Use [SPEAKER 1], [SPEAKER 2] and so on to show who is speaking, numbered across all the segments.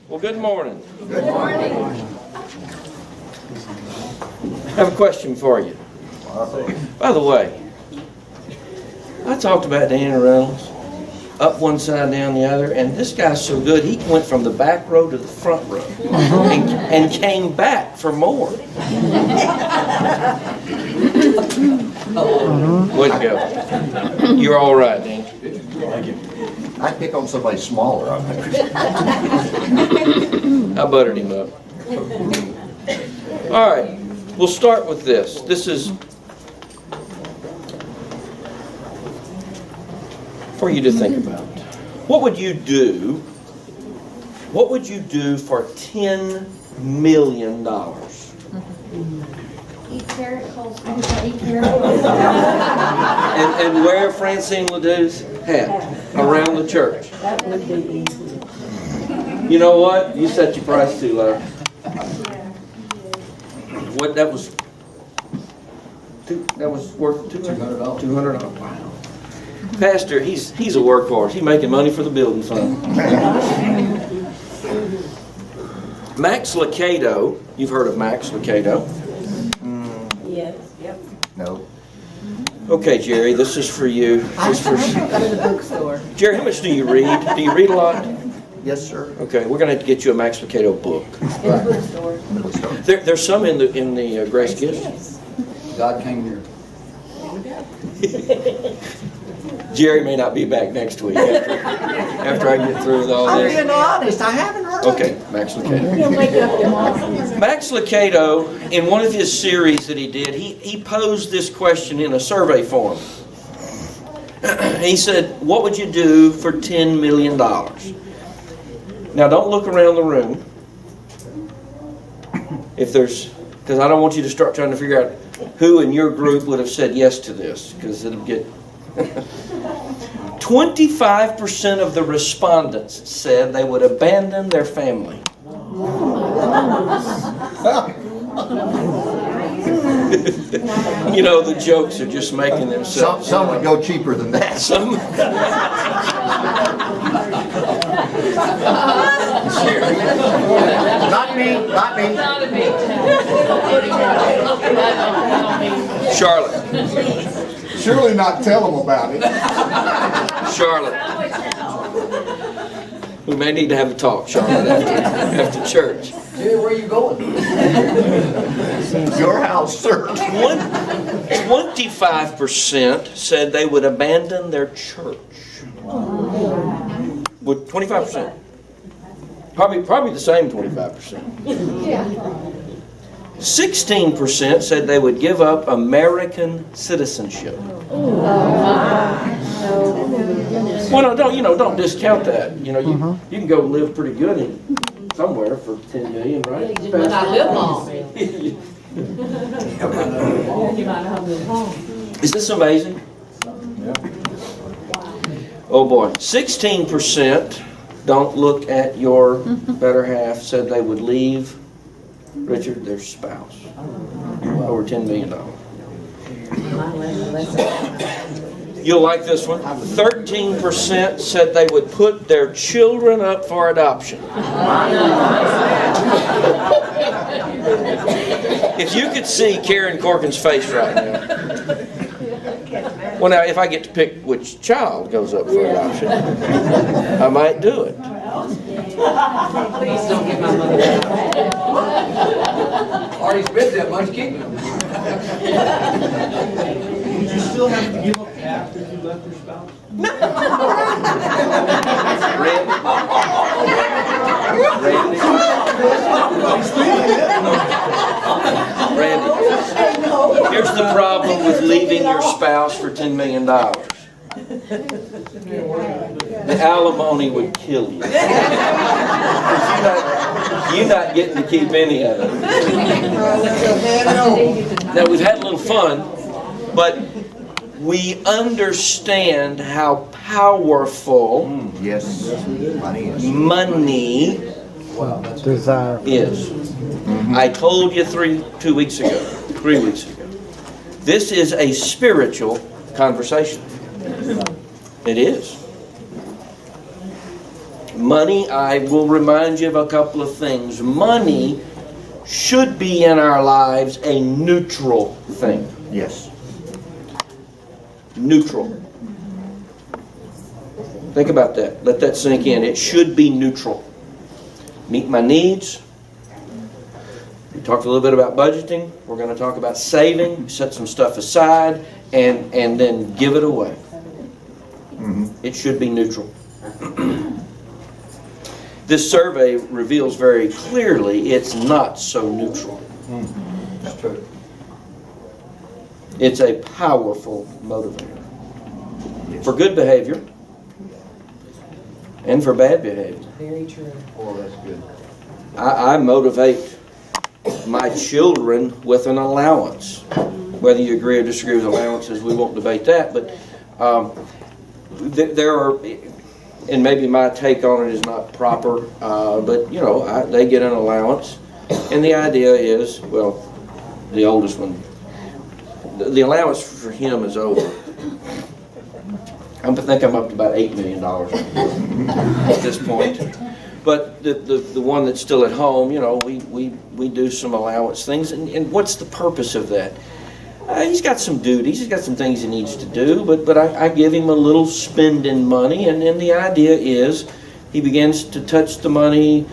[SPEAKER 1] Well, good morning.
[SPEAKER 2] Good morning.
[SPEAKER 1] I have a question for you. By the way, I talked about Danny Reynolds, up one side, down the other, and this guy's so good, he went from the back row to the front row and came back for more. Way to go. You're all right, Dan.
[SPEAKER 2] Thank you. I pick on somebody smaller.
[SPEAKER 1] I buttered him up. All right, we'll start with this. This is for you to think about. What would you do? What would you do for $10 million?
[SPEAKER 3] Eat carrot coleslaw. Eat carrot
[SPEAKER 1] And wear Francine Ledoux's hat around the church.
[SPEAKER 3] That would be easy.
[SPEAKER 1] You know what? You set your price too low. What that was? That was worth $200. $200. Wow. Pastor, he's a workhorse. He's making money for the building fund. Max Lucado. You've heard of Max Lucado?
[SPEAKER 3] Yes. Yep.
[SPEAKER 2] No.
[SPEAKER 1] Okay, Jerry, this is for you. This is for
[SPEAKER 3] Go to the bookstore.
[SPEAKER 1] Jerry, how much do you read? Do you read a lot?
[SPEAKER 2] Yes, sir.
[SPEAKER 1] Okay, we're going to have to get you a Max Lucado book.
[SPEAKER 3] In the bookstore.
[SPEAKER 1] There's some in the Grace Gifts.
[SPEAKER 4] God came here.
[SPEAKER 1] Jerry may not be back next week after I get through with all
[SPEAKER 2] I'm
[SPEAKER 1] this.
[SPEAKER 2] being honest. I haven't heard of it.
[SPEAKER 1] Okay, Max Lucado.
[SPEAKER 3] He'll make it up tomorrow.
[SPEAKER 1] Max Lucado, in one of his series that he did, he posed this question in a survey form. He said, what would you do for $10 million? Now, don't look around the room. Because I don't want you to start trying to figure out who in your group would have said yes to this, because it'll get... 25% of the respondents said they would abandon their family. You know, the jokes are just making themselves.
[SPEAKER 2] Some would go cheaper than that.
[SPEAKER 1] Some.
[SPEAKER 2] Not me. Not me.
[SPEAKER 1] Charlotte.
[SPEAKER 5] Surely not tell them about it.
[SPEAKER 1] Charlotte. We may need to have a talk, Charlotte, after church.
[SPEAKER 4] Jerry, where are you going?
[SPEAKER 2] Your house, sir.
[SPEAKER 1] 25% said they would abandon their church. Would 25%? Probably the same 25%. 16% said they would give up American citizenship. Well, no, don't discount that. You can go live pretty good somewhere for $10 million, right?
[SPEAKER 3] You might not live long.
[SPEAKER 1] Is this amazing? Oh boy, 16% don't look at your better half said they would leave Richard, their spouse, over $10 million. You'll like this one. 13% said they would put their children up for adoption. If you could see Karen Corkin's face right now. Well, now, if I get to pick which child goes up for adoption, I might do it.
[SPEAKER 3] Please don't get my mother out.
[SPEAKER 4] Already spent that much keeping them.
[SPEAKER 6] Would you still have to give up after you left your spouse?
[SPEAKER 1] Randy, here's the problem with leaving your spouse for $10 million. The alimony would kill you. You're not getting to keep any of it. Now, we've had a little fun, but we understand how powerful
[SPEAKER 2] Yes.
[SPEAKER 1] money
[SPEAKER 7] Desire.
[SPEAKER 1] is. I told you 3 weeks ago. This is a spiritual conversation. It is. Money, I will remind you of a couple of things. Money should be in our lives a neutral thing.
[SPEAKER 2] Yes.
[SPEAKER 1] Neutral. Think about that. Let that sink in. It should be neutral. Meet my needs. We talked a little bit about budgeting. We're going to talk about saving, set some stuff aside, and then give it away. It should be neutral. This survey reveals very clearly it's not so neutral.
[SPEAKER 4] That's true.
[SPEAKER 1] It's a powerful motivator. For good behavior and for bad behavior.
[SPEAKER 3] Very true.
[SPEAKER 4] Oh, that's good.
[SPEAKER 1] I motivate my children with an allowance. Whether you agree or disagree with allowances, we won't debate that. But there are, and maybe my take on it is not proper, but you know, they get an allowance. And the idea is, well, the oldest one, the allowance for him is over. I think I'm up to about $8 million at this point. But the one that's still at home, you know, we do some allowance things. And what's the purpose of that? He's got some duties. He's got some things he needs to do. But I give him a little spending money. And then the idea is he begins to touch the money,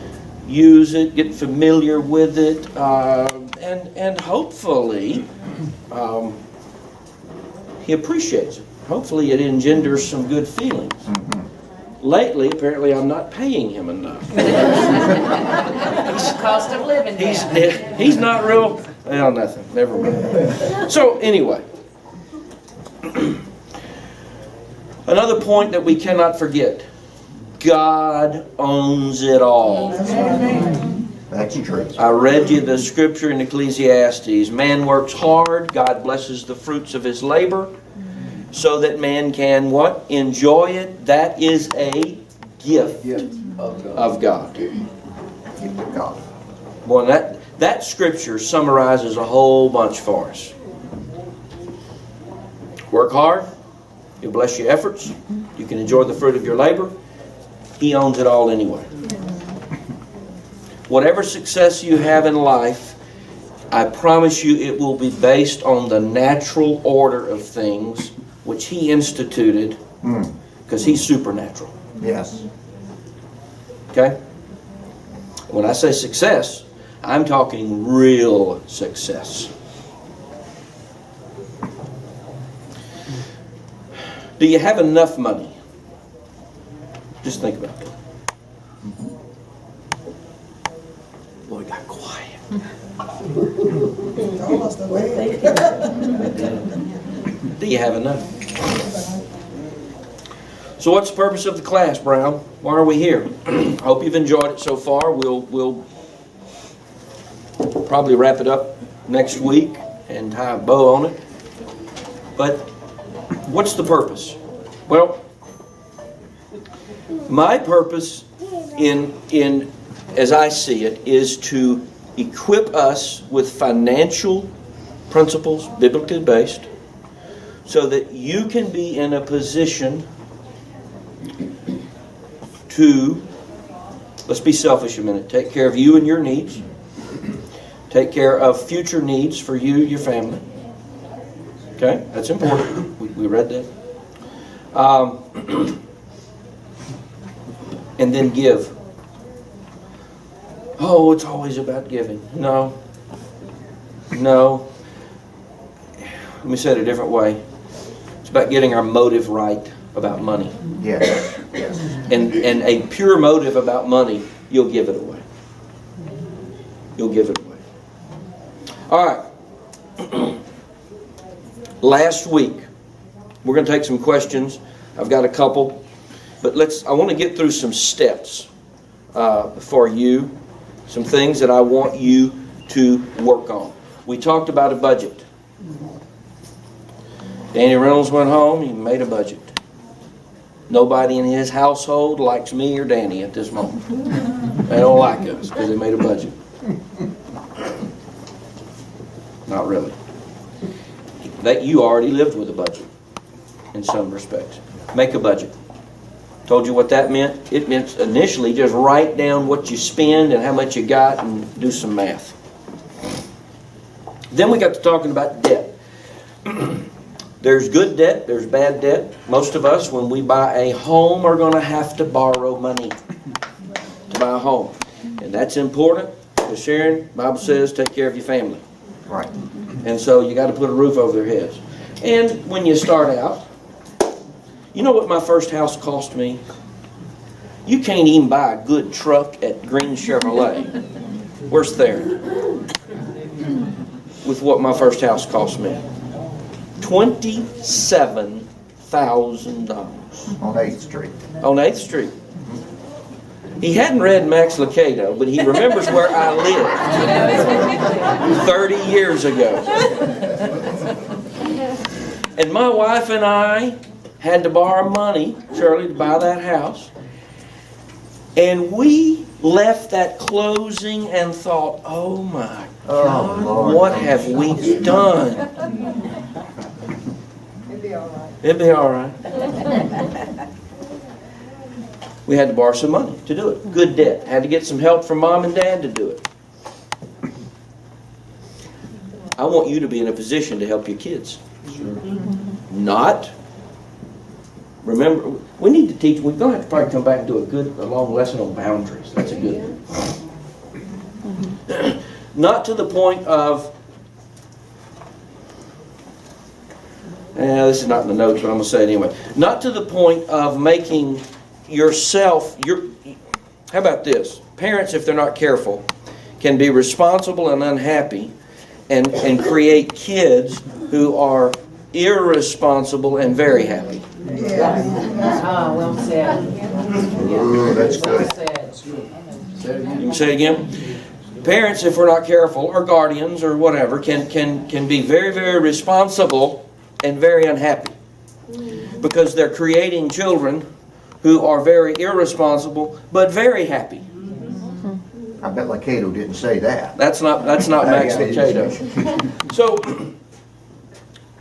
[SPEAKER 1] use it, get familiar with it, and hopefully he appreciates it. Hopefully it engenders some good feelings. Lately, apparently, I'm not paying him enough.
[SPEAKER 3] Cost of living down.
[SPEAKER 1] He's not real. Well, nothing. Never mind. So anyway, another point that we cannot forget: God owns it all.
[SPEAKER 2] That's true.
[SPEAKER 1] I read you the scripture in Ecclesiastes. Man works hard. God blesses the fruits of his labor, so that man can what? Enjoy it. That is a gift of God.
[SPEAKER 2] Gift of God.
[SPEAKER 1] Boy, that scripture summarizes a whole bunch for us. Work hard. He'll bless your efforts. You can enjoy the fruit of your labor. He owns it all anyway. Whatever success you have in life, I promise you it will be based on the natural order of things which He instituted, because He's supernatural.
[SPEAKER 2] Yes.
[SPEAKER 1] Okay? When I say success, I'm talking real success. Do you have enough money? Just think about that. Boy, it got quiet. Do you have enough? So what's the purpose of the class, Brown? Why are we here? I hope you've enjoyed it so far. We'll probably wrap it up next week and tie a bow on it. But what's the purpose? Well, my purpose in as I see it is to equip us with financial principles, biblically based, so that you can be in a position to, let's be selfish a minute, take care of you and your needs, take care of future needs for you, your family. Okay, that's important. We read that. And then give. Oh, it's always about giving. No. Let me say it a different way. It's about getting our motive right about money.
[SPEAKER 2] Yes. Yes.
[SPEAKER 1] And a pure motive about money, you'll give it away. You'll give it away. All right. Last week, we're going to take some questions. I've got a couple. But I want to get through some steps for you. Some things that I want you to work on. We talked about a budget. Danny Reynolds went home, he made a budget. Nobody in his household likes me or Danny at this moment. They don't like us because they made a budget. Not really. That you already lived with a budget in some respects. Make a budget. Told you what that meant? It meant initially just write down what you spend and how much you got and do some math. Then we got to talking about debt. There's good debt, there's bad debt. Most of us, when we buy a home, are going to have to borrow money to buy a home. And that's important because Sharon, the Bible says, take care of your family.
[SPEAKER 2] Right.
[SPEAKER 1] And so you got to put a roof over their heads. And when you start out, you know what my first house cost me? You can't even buy a good truck at Green Chevrolet. Where's there? With what my first house cost me. $27,000.
[SPEAKER 2] On 8th Street.
[SPEAKER 1] On 8th Street. He hadn't read Max Lucado, but he remembers where I lived 30 years ago. And my wife and I had to borrow money, Shirley, to buy that house. And we left that closing and thought, oh my God,
[SPEAKER 2] Lord.
[SPEAKER 1] what have we done?
[SPEAKER 8] It'd be all right.
[SPEAKER 1] It'd be all right. We had to borrow some money to do it. Good debt. Had to get some help from mom and dad to do it. I want you to be in a position to help your kids. Not. Remember, we need to teach. We're going to have to probably come back and do a long lesson on boundaries. That's a good one. Not to the point of. This is not in the notes, but I'm going to say it anyway. Not to the point of making yourself. How about this? Parents, if they're not careful, can be responsible and unhappy, and create kids who are irresponsible and very happy.
[SPEAKER 3] Ah, well said.
[SPEAKER 2] Ooh, that's
[SPEAKER 3] Well
[SPEAKER 2] good.
[SPEAKER 3] said.
[SPEAKER 1] You can say it again. Parents, if we're not careful, or guardians, or whatever, can be very, very responsible and very unhappy because they're creating children who are very irresponsible but very happy.
[SPEAKER 2] I bet Lucado didn't say that.
[SPEAKER 1] That's not Max
[SPEAKER 2] Yeah, it
[SPEAKER 1] Lucado.
[SPEAKER 2] is.
[SPEAKER 1] So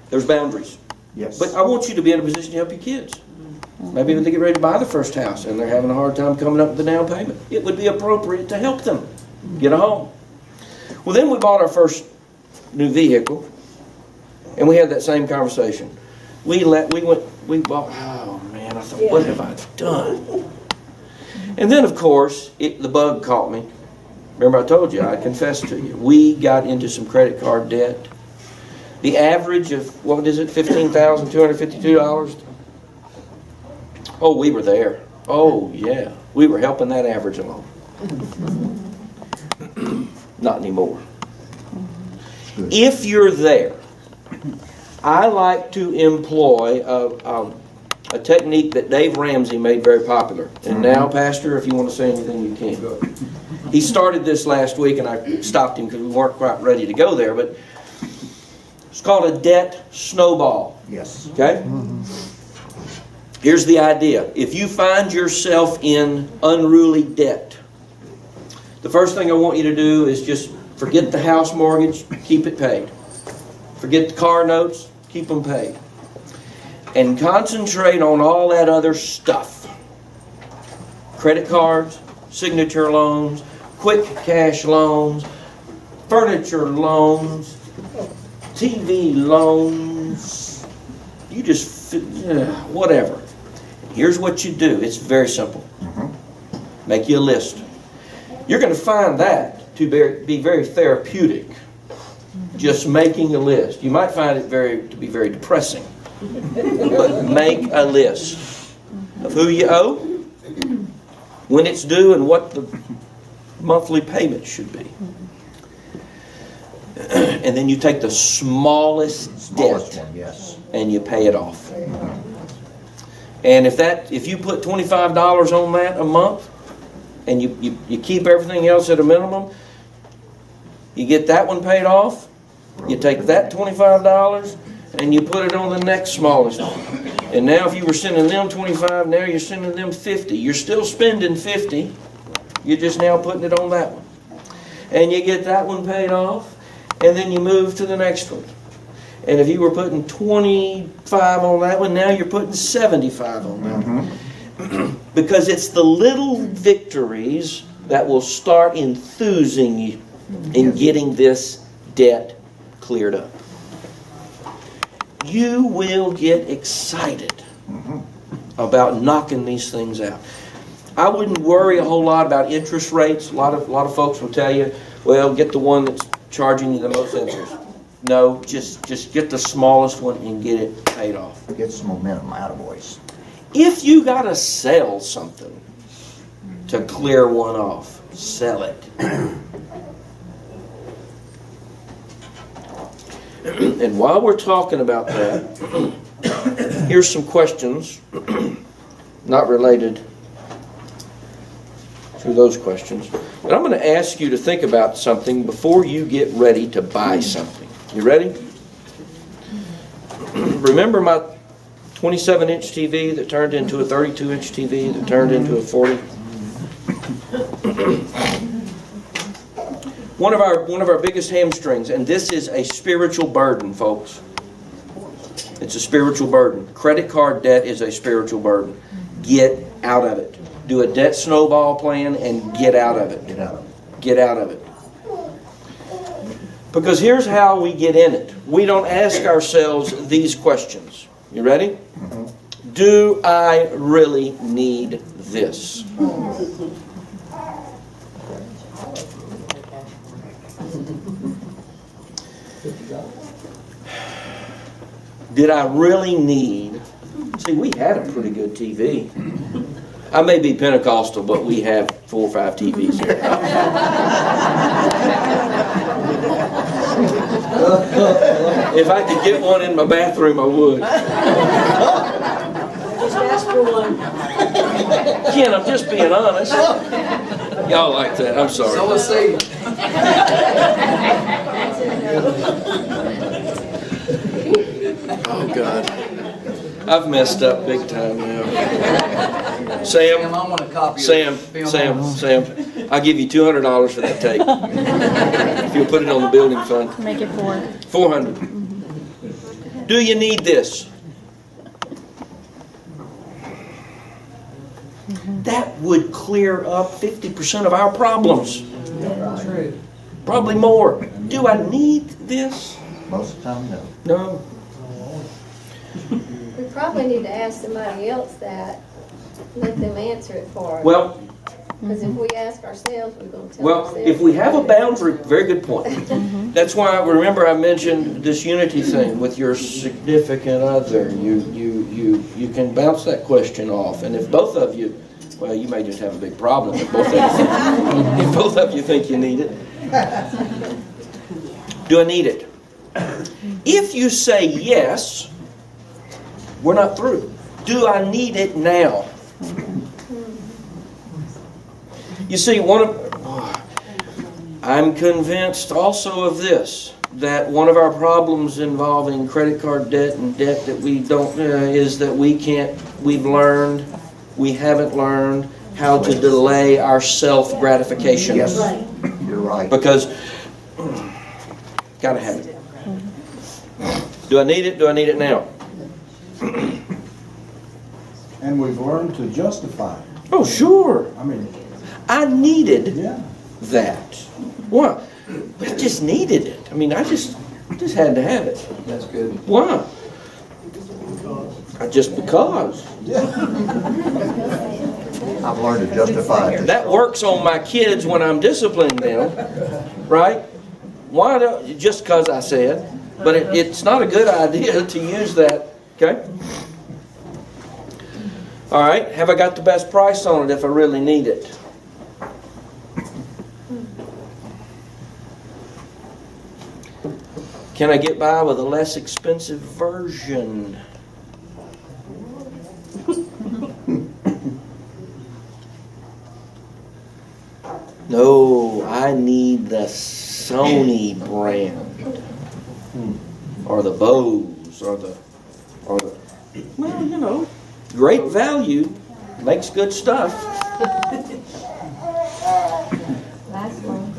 [SPEAKER 1] there's boundaries.
[SPEAKER 2] Yes.
[SPEAKER 1] But I want you to be in a position to help your kids. Maybe when they get ready to buy the first house and they're having a hard time coming up with the down payment, it would be appropriate to help them get a home. Well, then we bought our first new vehicle, and we had that same conversation. We bought. Oh man, I thought, what have I done? And then, of course, the bug caught me. Remember, I told you, I confessed to you. We got into some credit card debt. The average of, what is it, $15,252? Oh, we were there. Oh, yeah. We were helping that average along. Not anymore. If you're there, I like to employ a technique that Dave Ramsey made very popular. And now, Pastor, if you want to say anything, you can. He started this last week, and I stopped him because we weren't quite ready to go there, but it's called a debt snowball.
[SPEAKER 2] Yes.
[SPEAKER 1] Okay? Here's the idea. If you find yourself in unruly debt, the first thing I want you to do is just forget the house mortgage, keep it paid. Forget the car notes, keep them paid. And concentrate on all that other stuff. Credit cards, signature loans, quick cash loans, furniture loans, TV loans, you just, whatever. Here's what you do. It's very simple. Make you a list. You're going to find that to be very therapeutic. Just making a list. You might find it to be very depressing. But make a list of who you owe, when it's due, and what the monthly payment should be. And then you take the smallest debt
[SPEAKER 2] one, yes.
[SPEAKER 1] and you pay it off. And if you put $25 on that a month, and you keep everything else at a minimum, you get that one paid off, you take that $25 and you put it on the next smallest one. And now if you were sending them 25, now you're sending them 50. You're still spending 50, you're just now putting it on that one. And you get that one paid off, and then you move to the next one. And if you were putting 25 on that one, now you're putting 75 on that one. Because it's the little victories that will start enthusing you in getting this debt cleared up. You will get excited about knocking these things out. I wouldn't worry a whole lot about interest rates. A lot of folks will tell you, well, get the one that's charging you the most interest. No, just get the smallest one and get it paid off.
[SPEAKER 2] Get some momentum out of voice.
[SPEAKER 1] If you got to sell something to clear one off, sell it. And while we're talking about that, here's some questions, not related to those questions. But I'm going to ask you to think about something before you get ready to buy something. You ready? Remember my 27-inch TV that turned into a 32-inch TV that turned into a 40? One of our biggest hamstrings, and this is a spiritual burden, folks. It's a spiritual burden. Credit card debt is a spiritual burden. Get out of it. Do a debt snowball plan and get out of it.
[SPEAKER 2] Get out of it.
[SPEAKER 1] Get out of it. Because here's how we get in it. We don't ask ourselves these questions. You ready? Do I really need this? Did I really need... See, we had a pretty good TV. I may be Pentecostal, but we have 4 or 5 TVs here. If I could get one in my bathroom, I would.
[SPEAKER 3] Just ask for one.
[SPEAKER 1] Ken, I'm just being honest. Y'all like that, I'm sorry.
[SPEAKER 8] So let's see.
[SPEAKER 1] Oh, God. I've messed up big time now.
[SPEAKER 8] Sam, I want a copy
[SPEAKER 1] Sam,
[SPEAKER 8] of film.
[SPEAKER 1] Sam, I'll give you $200 for that tape. If you'll put it on the building fund.
[SPEAKER 9] Make it 4.
[SPEAKER 1] 400. Do you need this? That would clear up 50% of our problems.
[SPEAKER 8] True.
[SPEAKER 1] Probably more. Do I need this?
[SPEAKER 2] Most of the time, no.
[SPEAKER 1] No.
[SPEAKER 10] We probably need to ask somebody else that, let them answer it for us.
[SPEAKER 1] Well,
[SPEAKER 10] Because if we ask ourselves, we're going to tell
[SPEAKER 1] well,
[SPEAKER 10] ourselves.
[SPEAKER 1] if we have a boundary, very good point. That's why, remember I mentioned this unity thing with your significant other. You can bounce that question off. And if both of you, well, you may just have a big problem if both of you think you need it. Do I need it? If you say yes, we're not through. Do I need it now? You see, I'm convinced also of this, that one of our problems involving credit card debt and debt that we don't, is that we haven't learned how to delay our self-gratification.
[SPEAKER 2] Yes, you're right.
[SPEAKER 1] Because, gotta have it. Do I need it? Do I need it now?
[SPEAKER 5] And we've learned to justify it.
[SPEAKER 1] Oh, sure.
[SPEAKER 5] I mean,
[SPEAKER 1] I needed
[SPEAKER 5] yeah.
[SPEAKER 1] that. Why? I just needed it. I mean, I just had to have it.
[SPEAKER 8] That's good.
[SPEAKER 1] Why? Just because.
[SPEAKER 2] I've learned to justify it.
[SPEAKER 1] That works on my kids when I'm disciplining them, right? Why? Just because I said. But it's not a good idea to use that. Okay? All right. Have I got the best price on it if I really need it? Can I get by with a less expensive version? No, I need the Sony brand. Or the Bose, or the, well, you know, great value, makes good stuff.
[SPEAKER 9] Last one.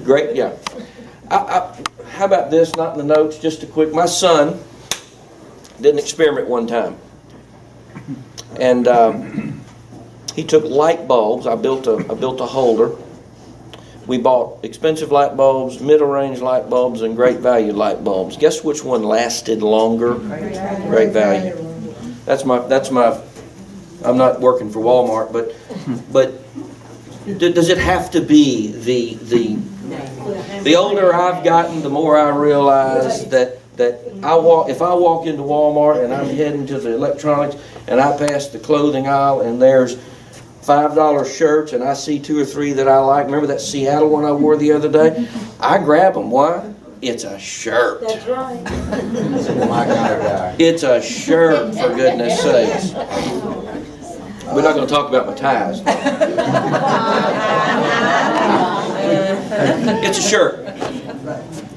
[SPEAKER 1] Great, yeah. How about this, not in the notes, just a quick, my son did an experiment one time. And he took light bulbs. I built a holder. We bought expensive light bulbs, middle range light bulbs, and great value light bulbs. Guess which one lasted longer? Great value. That's my. I'm not working for Walmart, but does it have to be the older I've gotten, the more I realize that if I walk into Walmart and I'm heading to the electronics and I pass the clothing aisle and there's $5 shirts and I see 2 or 3 that I like. Remember that Seattle one I wore the other day? I grab them. Why? It's a shirt.
[SPEAKER 10] That's right.
[SPEAKER 8] My kind of guy.
[SPEAKER 1] It's a shirt, for goodness sakes. We're not going to talk about my ties. It's a shirt.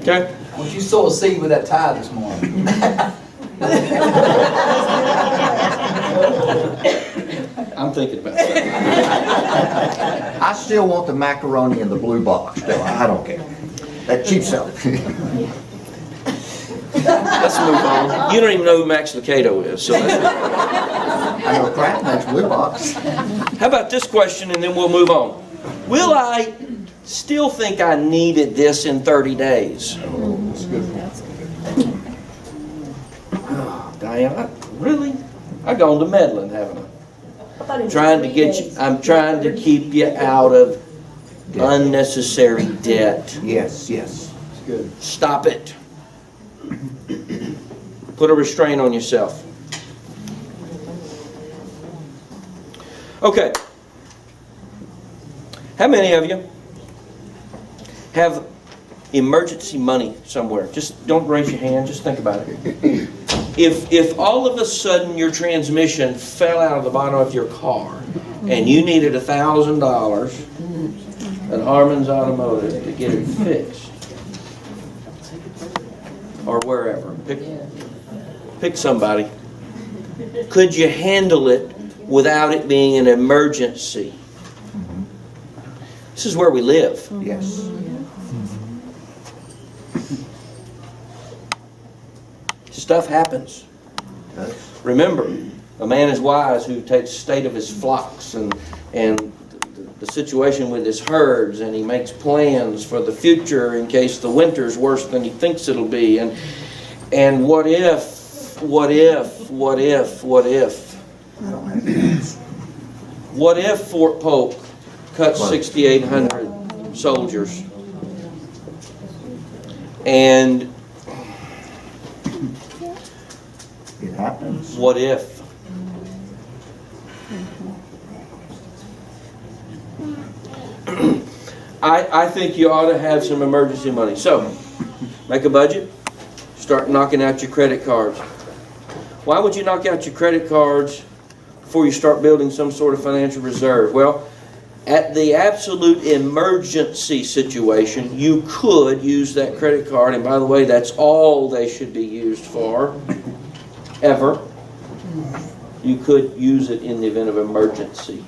[SPEAKER 1] Okay?
[SPEAKER 8] Well, you sow a seed with that tie this morning.
[SPEAKER 1] I'm thinking about that.
[SPEAKER 2] I still want the macaroni in the blue box, though. I don't care. That cheap stuff.
[SPEAKER 1] Let's move on. You don't even know who Max Lucado is. So
[SPEAKER 2] I know Kraft makes blue box.
[SPEAKER 1] how about this question and then we'll move on. Will I still think I needed this in 30 days? Oh, Diane, really? I've gone to meddling, haven't I? I'm trying to keep you out of unnecessary debt.
[SPEAKER 2] Yes, yes.
[SPEAKER 8] Good.
[SPEAKER 1] Stop it. Put a restraint on yourself. Okay. How many of you have emergency money somewhere? Just don't raise your hand, just think about it. If all of a sudden your transmission fell out of the bottom of your car and you needed $1,000 at Harmon's Automotive to get it fixed, or wherever, pick somebody, could you handle it without it being an emergency? This is where we live.
[SPEAKER 2] Yes.
[SPEAKER 1] Stuff happens. Remember, a man is wise who takes state of his flocks and the situation with his herds, and he makes plans for the future in case the winter's worse than he thinks it'll be. And what if? What if Fort Polk cut 6,800 soldiers? And
[SPEAKER 2] It happens.
[SPEAKER 1] what if? I think you ought to have some emergency money. So, make a budget. Start knocking out your credit cards. Why would you knock out your credit cards before you start building some sort of financial reserve? Well, at the absolute emergency situation, you could use that credit card. And by the way, that's all they should be used for, ever. You could use it in the event of emergency.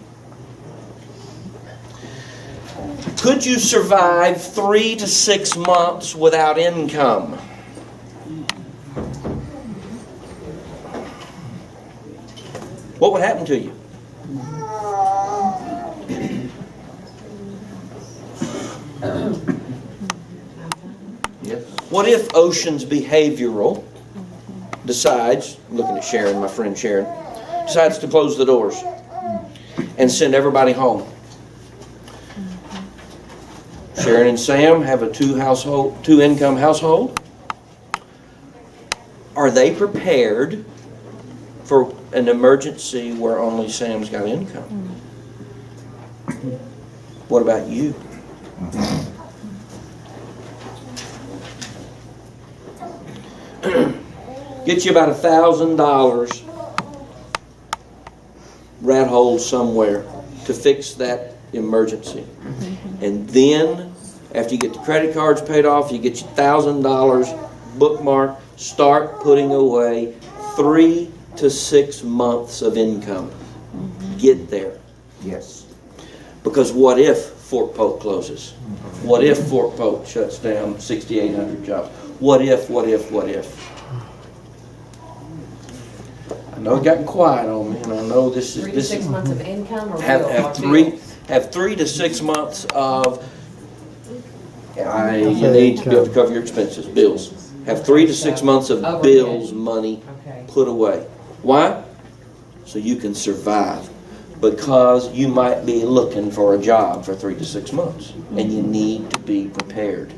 [SPEAKER 1] Could you survive 3 to 6 months without income? What would happen to you?
[SPEAKER 2] Yes.
[SPEAKER 1] What if Ocean's Behavioral decides, I'm looking at Sharon, my friend Sharon, decides to close the doors and send everybody home? Sharon and Sam have a 2-income household. Are they prepared for an emergency where only Sam's got income? What about you? Get you about $1,000 rat hole somewhere to fix that emergency. And then, after you get the credit cards paid off, you get your $1,000 bookmark, start putting away 3 to 6 months of income. Get there.
[SPEAKER 2] Yes.
[SPEAKER 1] Because what if Fort Polk closes? What if Fort Polk shuts down 6,800 jobs? What if? know it's gotten quiet on me, and I know this is
[SPEAKER 3] 3 to 6 months of income or
[SPEAKER 1] have
[SPEAKER 3] bill?
[SPEAKER 1] have three have 3 to 6 months of you need to be able to cover your expenses, bills. Have 3 to 6 months of
[SPEAKER 3] Overhead.
[SPEAKER 1] bills money
[SPEAKER 3] Okay.
[SPEAKER 1] put away. Why? So you can survive. Because you might be looking for a job for 3 to 6 months, and you need to be prepared.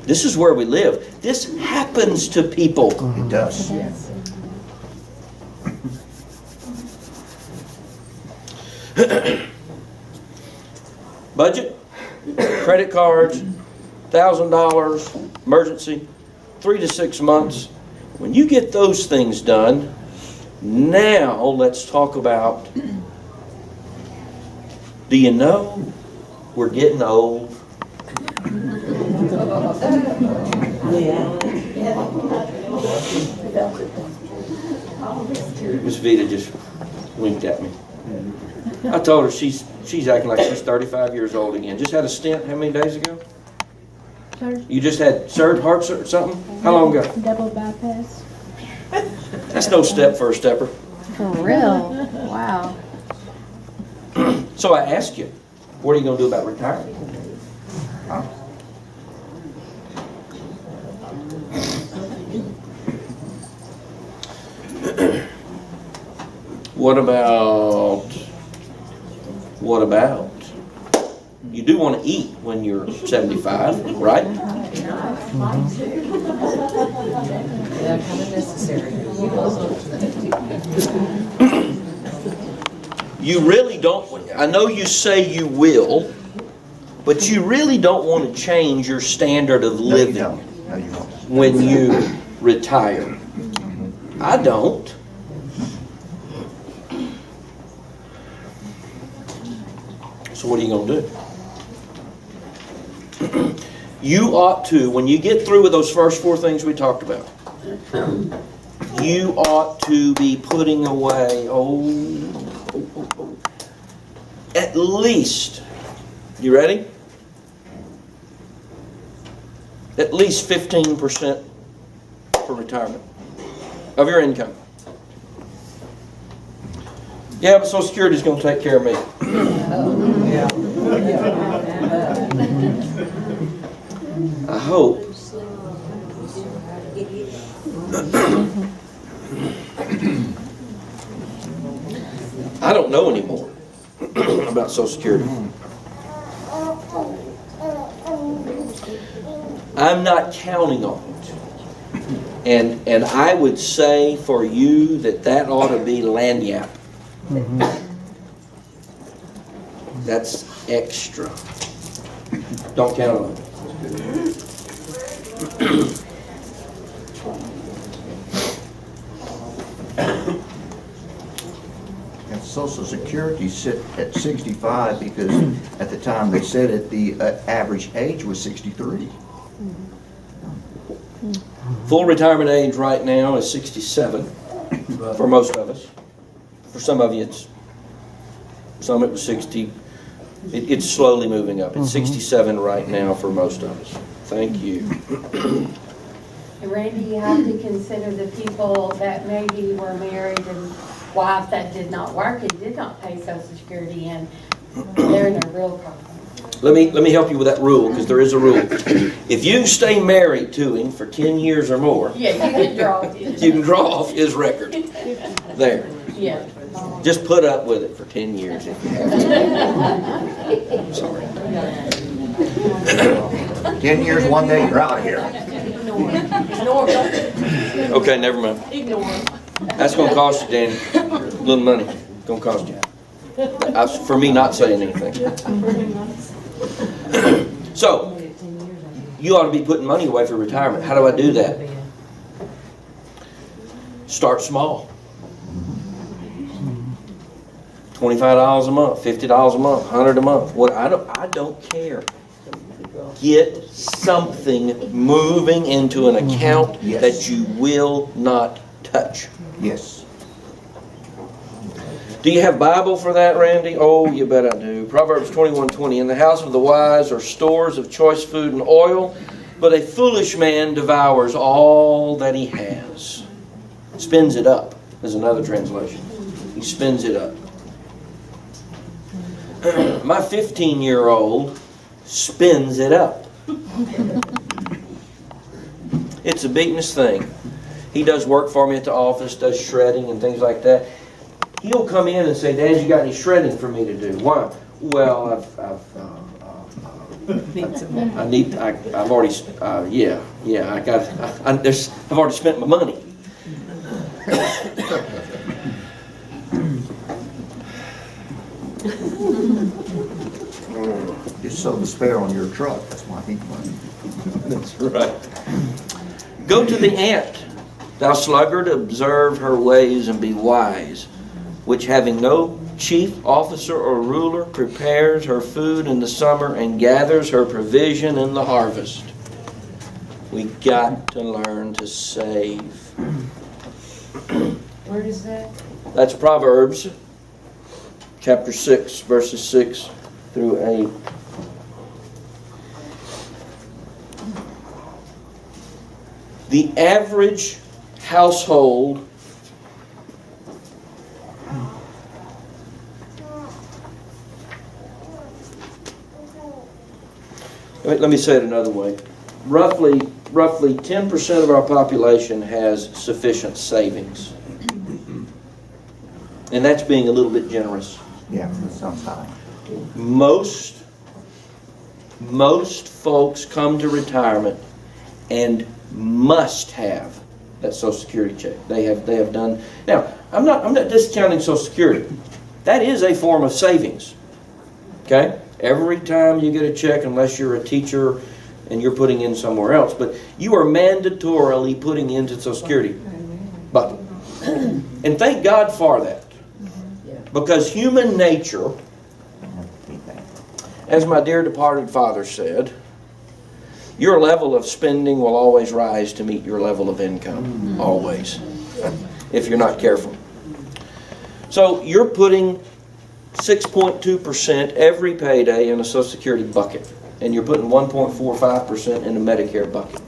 [SPEAKER 1] This is where we live. This happens to people.
[SPEAKER 2] It does.
[SPEAKER 3] Yes.
[SPEAKER 1] Budget, credit cards, $1,000, emergency, 3 to 6 months. When you get those things done, now let's talk about, do you know we're getting old? Miss Vita just winked at me. I told her she's acting like she's 35 years old again. Just had a stent how many days ago? You just had heart surgery, something? How long ago?
[SPEAKER 9] Double bypass.
[SPEAKER 1] That's no step for a stepper.
[SPEAKER 9] For real? Wow.
[SPEAKER 1] So I ask you, what are you going to do about retirement? What about, you do want to eat when you're 75, right?
[SPEAKER 3] Yeah, kind of necessary.
[SPEAKER 1] You really don't, I know you say you will, but you really don't want to change your standard of
[SPEAKER 2] No, you
[SPEAKER 1] living
[SPEAKER 2] don't. No, you don't.
[SPEAKER 1] when you retire. I don't. So what are you going to do? You ought to, when you get through with those first 4 things we talked about, you ought to be putting away, at least, you ready? At least 15% for retirement of your income. Yeah, but Social Security is going to take care of me. I hope. I don't know anymore about Social Security. I'm not counting on it. And I would say for you that ought to be lagniappe. That's extra. Don't count on it.
[SPEAKER 2] And Social Security sit at 65 because at the time they said it, the average age was 63.
[SPEAKER 1] Full retirement age right now is 67 for most of us. For some of you, it was 60. It's slowly moving up. It's 67 right now for most of us. Thank you.
[SPEAKER 11] And Randy, you have to consider the people that maybe were married and wife that did not work and did not pay Social Security, and they're in a real problem.
[SPEAKER 1] Let me help you with that rule, because there is a rule. If you stay married to him for 10 years or more,
[SPEAKER 11] Yeah, you can draw.
[SPEAKER 1] you can draw off his record. There.
[SPEAKER 11] Yeah.
[SPEAKER 1] Just put up with it for 10 years if you have to. Sorry.
[SPEAKER 2] 10 years, one day, you're out of here.
[SPEAKER 11] Ignore them.
[SPEAKER 1] Okay, never mind.
[SPEAKER 11] Ignore them.
[SPEAKER 1] That's going to cost you, Danny, a little money. It's going to cost you. For me not saying anything. So, you ought to be putting money away for retirement. How do I do that? Start small. $25 a month, $50 a month, $100 a month. What I don't care. Get something moving into an account
[SPEAKER 2] Yes.
[SPEAKER 1] that you will not touch.
[SPEAKER 2] Yes.
[SPEAKER 1] Do you have Bible for that, Randy? Oh, you bet I do. Proverbs 21:20. In the house of the wise are stores of choice food and oil, but a foolish man devours all that he has. spends. Spends it up is another translation. He spends it up. My 15-year-old spins it up. It's the biggest thing. He does work for me at the office, does shredding and things like that. He'll come in and say, "Dad, you got any shredding for me to do?" Why? Well, I've already, I've already spent my money.
[SPEAKER 2] Just sold the spare on your truck, that's why he money.
[SPEAKER 1] That's right. Go to the ant, thou sluggard, observe her ways and be wise, which having no chief officer or ruler prepares her food in the summer and gathers her provision in the harvest. We got to learn to save.
[SPEAKER 11] Where is that?
[SPEAKER 1] That's Proverbs chapter 6, verses 6 through 8. The average household let me say it another way. Roughly 10% of our population has sufficient savings. And that's being a little bit generous.
[SPEAKER 2] Yeah, that sounds high.
[SPEAKER 1] Most folks come to retirement and must have that Social Security check. They have done. Now, I'm not discounting Social Security. That is a form of savings. Okay? Every time you get a check, unless you're a teacher and you're putting in somewhere else, but you are mandatorily putting into Social Security bucket. And thank God for that. Because human nature, as my dear departed father said, your level of spending will always rise to meet your level of income. Always. If you're not careful. So you're putting 6.2% every payday in a Social Security bucket. And you're putting 1.45% in a Medicare bucket.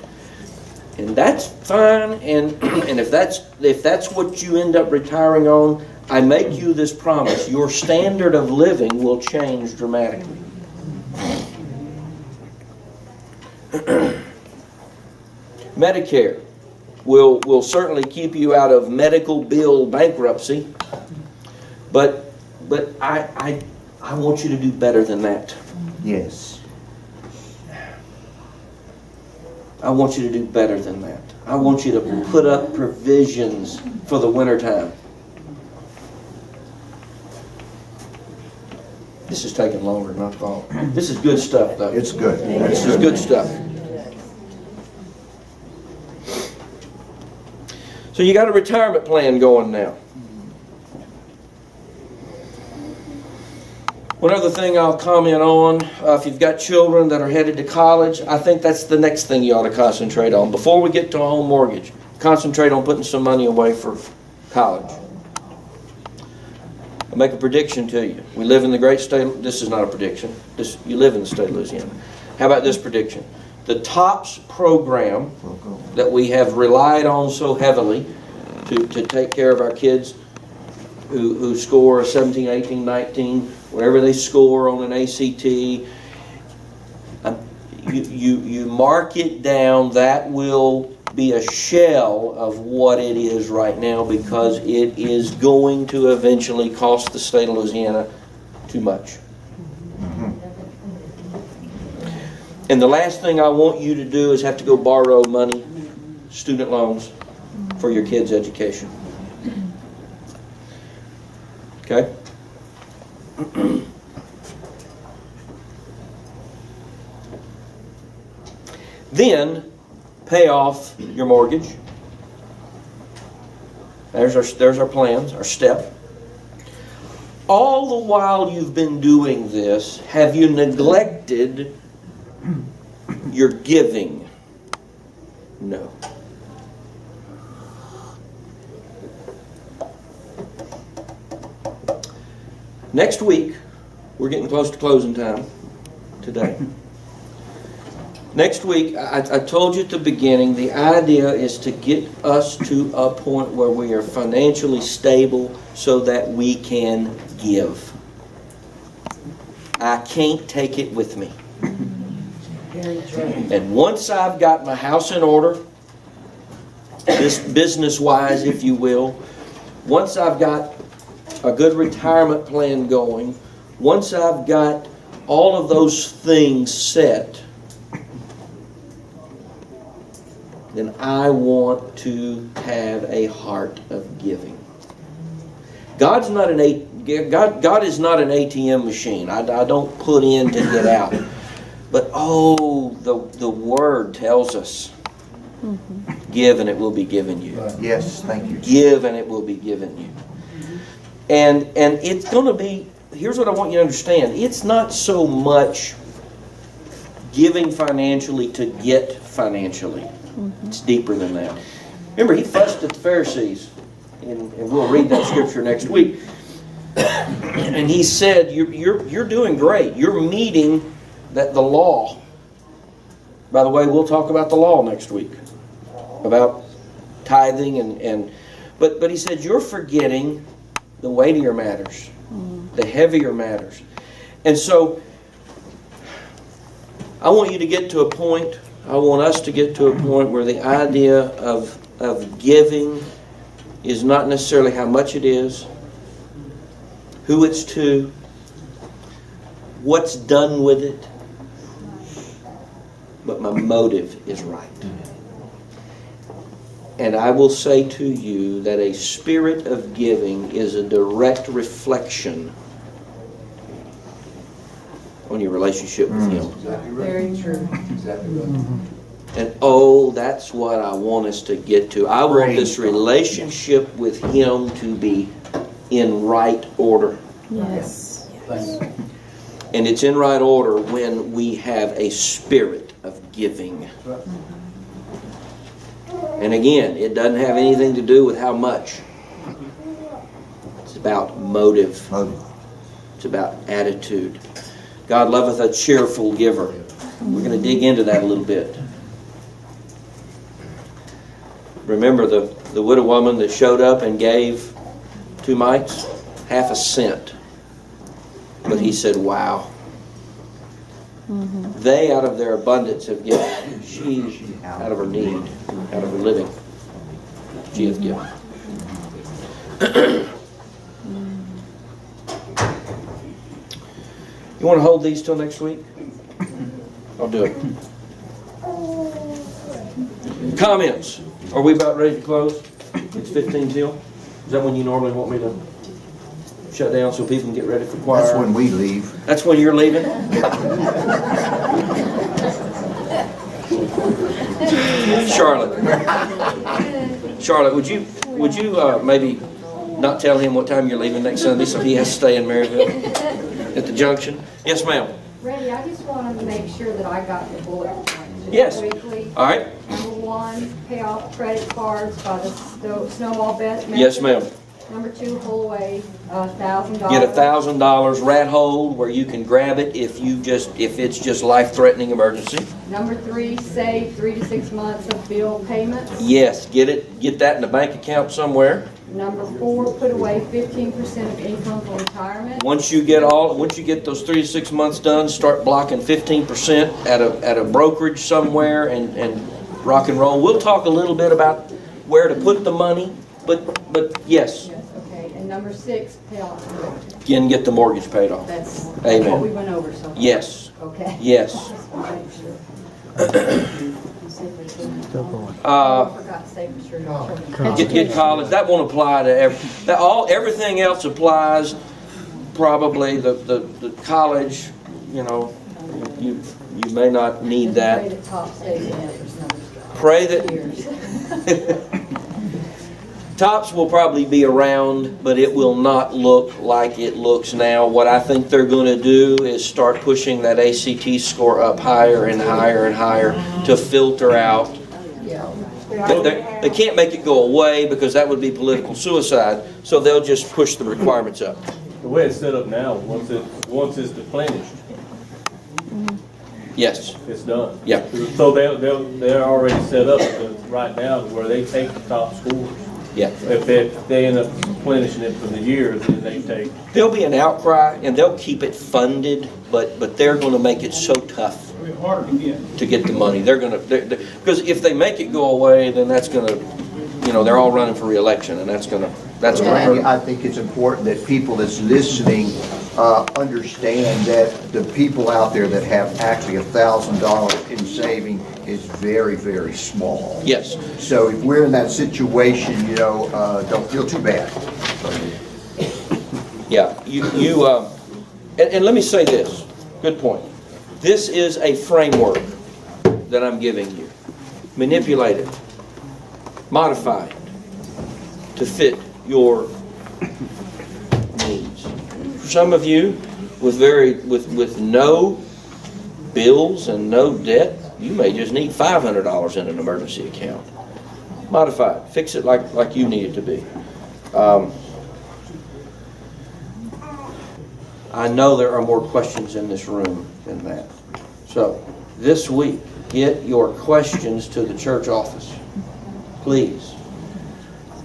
[SPEAKER 1] And that's fine. And if that's what you end up retiring on, I make you this promise. Your standard of living will change dramatically. Medicare will certainly keep you out of medical bill bankruptcy, but I want you to do better than that.
[SPEAKER 2] Yes.
[SPEAKER 1] I want you to do better than that. I want you to put up provisions for the wintertime. This is taking longer than I thought. This is good stuff, though.
[SPEAKER 2] It's good.
[SPEAKER 1] This is good stuff. So you got a retirement plan going now. One other thing I'll comment on, if you've got children that are headed to college, I think that's the next thing you ought to concentrate on. Before we get to a home mortgage, concentrate on putting some money away for college. I'll make a prediction to you. We live in the great state, this is not a prediction, you live in the state of Louisiana. How about this prediction? The TOPS program that we have relied on so heavily to take care of our kids who score a 17, 18, 19, wherever they score on an ACT, you mark it down, that will be a shell of what it is right now, because it is going to eventually cost the state of Louisiana too much. And the last thing I want you to do is have to go borrow money, student loans, for your kids' education. Okay? Then pay off your mortgage. There's our plans, our step. All the while you've been doing this, have you neglected your giving? No. Next week, we're getting close to closing time today. Next week, I told you at the beginning, the idea is to get us to a point where we are financially stable so that we can give. I can't take it with me. And once I've got my house in order, this business-wise, if you will, once I've got a good retirement plan going, once I've got all of those things set, then I want to have a heart of giving. God is not an ATM machine. I don't put in to get out. But the Word tells us, give and it will be given you.
[SPEAKER 2] Yes, thank you.
[SPEAKER 1] Give and it will be given you. And it's going to be, here's what I want you to understand. It's not so much giving financially to get financially. It's deeper than that. Remember, he fussed at the Pharisees, and we'll read that scripture next week. And he said, "You're doing great. You're meeting the law." By the way, we'll talk about the law next week, about tithing but he said, "You're forgetting the weightier matters, the heavier matters." And so, I want you to get to a point. I want us to get to a point where the idea of giving is not necessarily how much it is, who it's to, what's done with it, but my motive is right. And I will say to you that a spirit of giving is a direct reflection on your relationship with Him.
[SPEAKER 8] Exactly right.
[SPEAKER 3] Very true.
[SPEAKER 8] Exactly right.
[SPEAKER 1] And that's what I want us to get to. I want this relationship with Him to be in right order.
[SPEAKER 9] Yes.
[SPEAKER 8] Thank you.
[SPEAKER 1] And it's in right order when we have a spirit of giving. And again, it doesn't have anything to do with how much. It's about motive. It's about attitude. God loveth a cheerful giver. We're going to dig into that a little bit. Remember the widow woman that showed up and gave 2 mites? Half a cent. But he said, wow. They, out of their abundance, have given. She, out of her need, out of her living, she hath given. You want to hold these till next week? I'll do it. Comments? Are we about ready to close? It's 15 till. Is that when you normally want me to shut down so people can get ready for choir?
[SPEAKER 2] That's when we leave.
[SPEAKER 1] That's when you're leaving? Charlotte, would you maybe not tell him what time you're leaving next Sunday so he has to stay in Maryville at the junction? Yes, ma'am.
[SPEAKER 12] Randy, I just wanted to make sure that I got the bullet points.
[SPEAKER 1] Yes.
[SPEAKER 12] Quickly.
[SPEAKER 1] All right.
[SPEAKER 12] Number 1, pay off credit cards by the snowball bet.
[SPEAKER 1] Yes, ma'am.
[SPEAKER 12] Number 2, pull away $1,000.
[SPEAKER 1] Get $1,000 rat hold where you can grab it if it's just life-threatening emergency.
[SPEAKER 12] Number 3, save 3 to 6 months of bill payments.
[SPEAKER 1] Yes, get that in a bank account somewhere.
[SPEAKER 12] Number 4, put away 15% of income for retirement.
[SPEAKER 1] Once you get those 3 to 6 months done, start blocking 15% at a brokerage somewhere and rock and roll. We'll talk a little bit about where to put the money, but yes.
[SPEAKER 12] Okay, and number 6, pay off the mortgage.
[SPEAKER 1] Again, get the mortgage paid off.
[SPEAKER 12] That's
[SPEAKER 1] Amen.
[SPEAKER 12] what we went over so far.
[SPEAKER 1] Yes.
[SPEAKER 12] Okay.
[SPEAKER 1] Yes.
[SPEAKER 12] Just wanna make sure.
[SPEAKER 7] Still going.
[SPEAKER 12] I forgot to say for sure.
[SPEAKER 1] Get college. That won't apply to everything else applies. Probably the college. You know, you may not need that.
[SPEAKER 12] Pray that top stays in it for some
[SPEAKER 1] Pray that
[SPEAKER 12] years.
[SPEAKER 1] tops will probably be around, but it will not look like it looks now. What I think they're going to do is start pushing that ACT score up higher and higher and higher to filter out. They can't make it go away because that would be political suicide, so they'll just push the requirements up.
[SPEAKER 6] The way it's set up now, once it's replenished,
[SPEAKER 1] Yes,
[SPEAKER 6] It's done.
[SPEAKER 1] yeah.
[SPEAKER 6] So they're already set up right now where they take the top scores.
[SPEAKER 1] Yeah.
[SPEAKER 6] If they end up replenishing it for the year, then they take.
[SPEAKER 1] There'll be an outcry, and they'll keep it funded, but they're going to make it so tough
[SPEAKER 6] It'll be harder to
[SPEAKER 1] to get the money. They're going to, because if they make it go away, then that's going to, they're all running for reelection, and that's going to
[SPEAKER 2] Randy,
[SPEAKER 1] hurt.
[SPEAKER 2] I think it's important that people that's listening understand that the people out there that have actually $1,000 in saving is very, very small.
[SPEAKER 1] Yes.
[SPEAKER 2] So if we're in that situation, don't feel too bad.
[SPEAKER 1] Yeah, and let me say this, good point. This is a framework that I'm giving you. Manipulate it, modify it to fit your needs. For some of you with no bills and no debt, you may just need $500 in an emergency account. Modify it, fix it like you need it to be. I know there are more questions in this room than that. So, this week, get your questions to the church office. Please.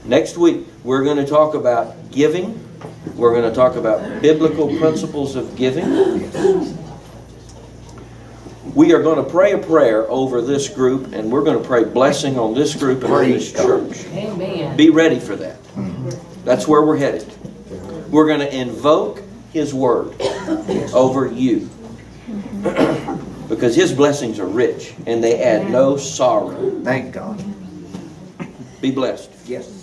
[SPEAKER 1] Next week, we're going to talk about giving. We're going to talk about biblical principles of giving. We are going to pray a prayer over this group, and we're going to pray blessing on this group and on this church.
[SPEAKER 3] Amen.
[SPEAKER 1] Be ready for that. That's where we're headed. We're going to invoke His word over you. Because His blessings are rich and they add no sorrow.
[SPEAKER 2] Thank God.
[SPEAKER 1] Be blessed.
[SPEAKER 2] Yes.